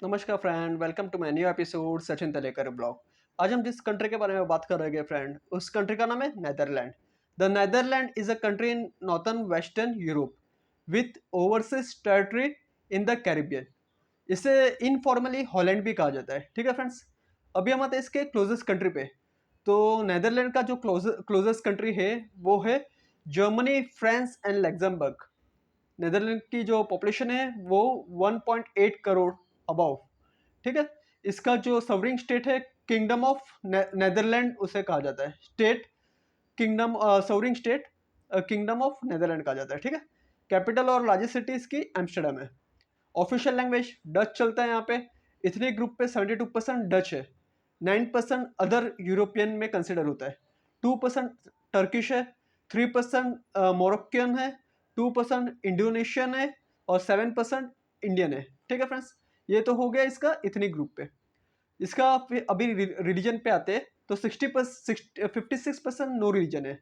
नमस्कार friend, welcome to my new episode Sachin Talekar blog. आज हम जिस कंट्री के बारे में बात कर रहे हैं फ्रेंड, उस कंट्री का नाम है Netherland. The Netherland is a country in northern western Europe with overseas territory in the Caribbean. इसे इनफॉर्मली हॉलैंड भी कहा जाता है। ठीक है फ्रेंड्स, अभी हम आते हैं इसके क्लोजेस्ट कंट्री पे। तो नेदरलैंड का जो क्लोजेस्ट कंट्री है वो है Germany, France and Luxembourg. Netherland की जो पॉपुलेशन है वो 1.8 करोड़ अबाउ। ठीक है, इसका जो सवरिंग स्टेट है किंगडम ऑफ नेदरलैंड उसे कहा जाता है। State kingdom, sovereign state kingdom of Netherland कहा जाता है। ठीक है, कैपिटल और लार्जेस्ट सिटी इसकी एम्स्टर्डम है। ऑफिशियल लैंग्वेज डच चलता है यहाँ पे। इथनिक ग्रुप पे 72% डच है, 9% अदर यूरोपियन में कंसिडर होता है, 2% टर्किश है, 3% मोरक्कन है, 2% इंडोनेशियन है और 7% इंडियन है। ठीक है फ्रेंड्स, ये तो हो गया इसका इथनिक ग्रुप पे। इसका फिर अभी रिलीजन पे आते हैं तो 56% नो रिलीजन है,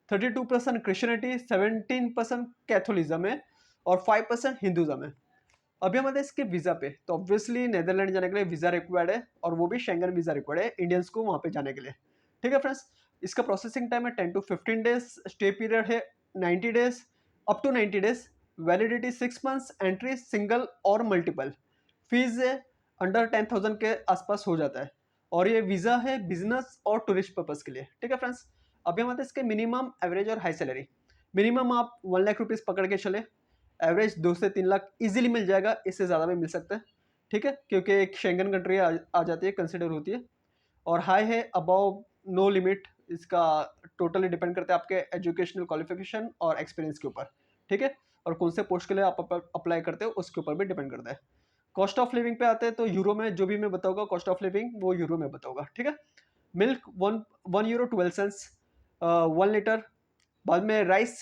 32% क्रिश्चियनिटी, 17% कैथोलिज्म है और 5% हिंदुज्म है। अभी हम आते हैं इसके वीजा पे। तो ऑब्वियसली नेदरलैंड जाने के लिए वीजा रिक्वायर्ड है और वो भी शेंगन वीजा रिक्वायर्ड है इंडियंस को वहां पे जाने के लिए। ठीक है फ्रेंड्स, इसका प्रोसेसिंग टाइम है 10 to 15 डेज, स्टे पीरियड है 90 days, up to 90 days, validity 6 months, entry single और मल्टीपल, फीस है अंडर 10,000 के आसपास हो जाता है और ये वीजा है बिजनेस और टूरिस्ट पर्पज के लिए। ठीक है फ्रेंड्स, अभी हम आते हैं इसके मिनिमम, एवरेज और हाई सैलरी। मिनिमम आप 1 लाख रुपीज पकड़ के चले, एवरेज 2 से 3 लाख इजीली मिल जाएगा, इससे ज़्यादा भी मिल सकता है। ठीक है, क्योंकि एक शेंगन कंट्री आ जाती है, कंसिडर होती है। और हाई है अबाव नो लिमिट, इसका टोटली डिपेंड करता है आपके एजुकेशनल क्वालिफिकेशन और एक्सपीरियंस के ऊपर। ठीक है, और कौन से पोस्ट के लिए आप अप्लाई करते हो उसके ऊपर भी डिपेंड करता है। कॉस्ट ऑफ लिविंग पे आते हैं तो यूरो में जो भी मैं बताऊंगा कॉस्ट ऑफ लिविंग वो यूरो में बताऊंगा। ठीक है, मिल्क 1 1 यूरो 12 सेंट्स 1 लीटर। बाद में rice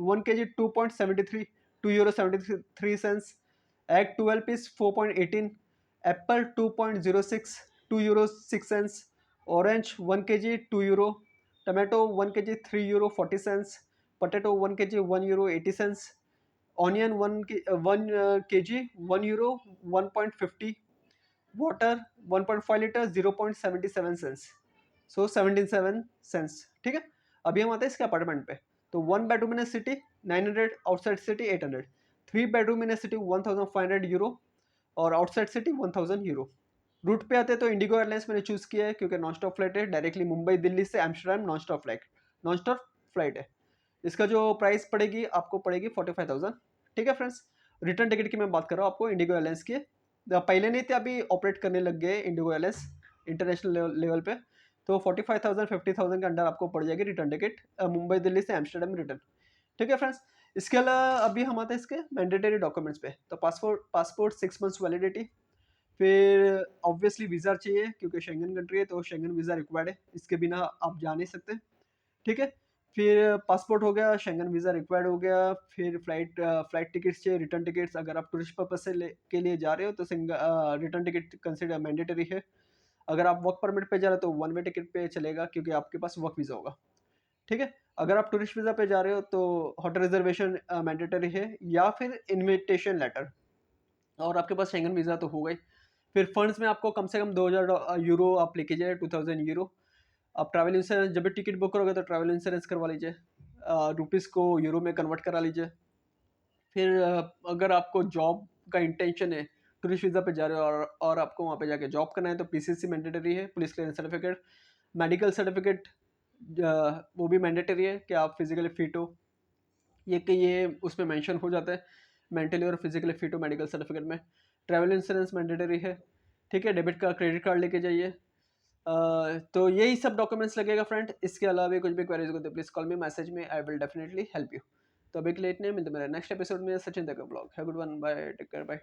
1 kg 2.73, 2 euro 73 cents. Egg 12 piece 4.18, apple 2.06, 2 euro 6 cents. Orange 1 kg 2 euro, tomato 1 kg 3 euro 40 cents, potato 1 kg 1 euro 80 cents, onion 1 kg 1 euro 1.50, water 1.5 litre 0.77 cents, so 77 cents. ठीक है, अभी हम आते हैं इसके apartment पे। तो 1 बेडरूम इन सिटी 900, आउटसाइड सिटी 800, 3 बेडरूम इन city 1,500 euro और आउटसाइड सिटी 1,000 यूरो। रूट पे आते हैं तो इंडिगो एयरलाइंस मैंने चूज किया है क्योंकि नॉन स्टॉप फ्लाइट है डायरेक्टली मुंबई दिल्ली से एम्स्टर्डम, नॉन स्टॉप फ्लाइट है। इसका जो प्राइस पड़ेगी आपको पड़ेगी 45,000। ठीक है फ्रेंड्स, रिटर्न टिकट की मैं बात कर रहा हूँ आपको इंडिगो एयरलाइंस की। पहले नहीं थे, अभी ऑपरेट करने लग गए इंडिगो एयरलाइंस इंटरनेशनल लेवल पे। तो 45,000 50,000 के अंडर आपको पड़ जाएगी रिटर्न टिकट मुंबई दिल्ली से एम्स्टर्डम रिटर्न। ठीक है फ्रेंड्स, इसके अलावा अभी हम आते हैं इसके मैंडेटरी डॉक्यूमेंट्स पे। तो पासपोर्ट 6 मंथ्स वैलिडिटी, फिर ऑब्वियसली वीज़ा चाहिए क्योंकि शेंगन कंट्री है तो शेंगन वीज़ा रिक्वायर्ड है, इसके बिना आप जा नहीं सकते। ठीक है, फिर पासपोर्ट हो गया, शेंगन वीज़ा रिक्वायर्ड हो गया, फिर फ्लाइट टिकट्स चाहिए, रिटर्न टिकट्स। अगर आप टूरिस्ट पर्पज से के लिए जा रहे हो तो रिटर्न टिकट कंसिडर मैंडेटरी है। अगर आप वर्क परमिट पे जा रहे हो तो 1 वे टिकट पे चलेगा क्योंकि आपके पास वर्क वीज़ा होगा। ठीक है, अगर आप टूरिस्ट वीज़ा पे जा रहे हो तो होटल रिजर्वेशन मैंडेटरी है या फिर इन्विटेशन लेटर, और आपके पास शेंगन वीज़ा तो होगा ही। फिर फंड्स में आपको कम से कम 2,000 यूरो आप लेके जाए, 2,000 यूरो। आप ट्रैवल इंश्योरेंस जब भी टिकट बुक करोगे तो ट्रैवल इंश्योरेंस करवा लीजिए, रुपीज़ को यूरो में कन्वर्ट करा लीजिए। फिर अगर आपको जॉब का इंटेंशन है, टूरिस्ट वीज़ा पे जा रहे हो और आपको वहाँ पे जाके जॉब करना है तो पीसीसी मैंडेटरी है, police clearance certificate, medical certificate वो भी मैंडेटरी है कि आप फिजिकली फिट हो। ये उसमें मेंशन हो जाता है, मेंटली और फिजिकली फिट हो मेडिकल सर्टिफिकेट में। ट्रैवल इंश्योरेंस मैंडेटरी है। ठीक है, डेबिट कार्ड क्रेडिट कार्ड लेके जाइए। तो यही सब डॉक्यूमेंट्स लगेगा फ्रेंड। इसके अलावा भी कुछ भी क्वेरीज हो तो प्लीज कॉल मी, मैसेज में, I will definitely help you. तो अभी के लिए इतने, मिलते हैं मेरे नेक्स्ट एपिसोड में। सचिन तक ब्लॉग है, good one, bye, take care, bye.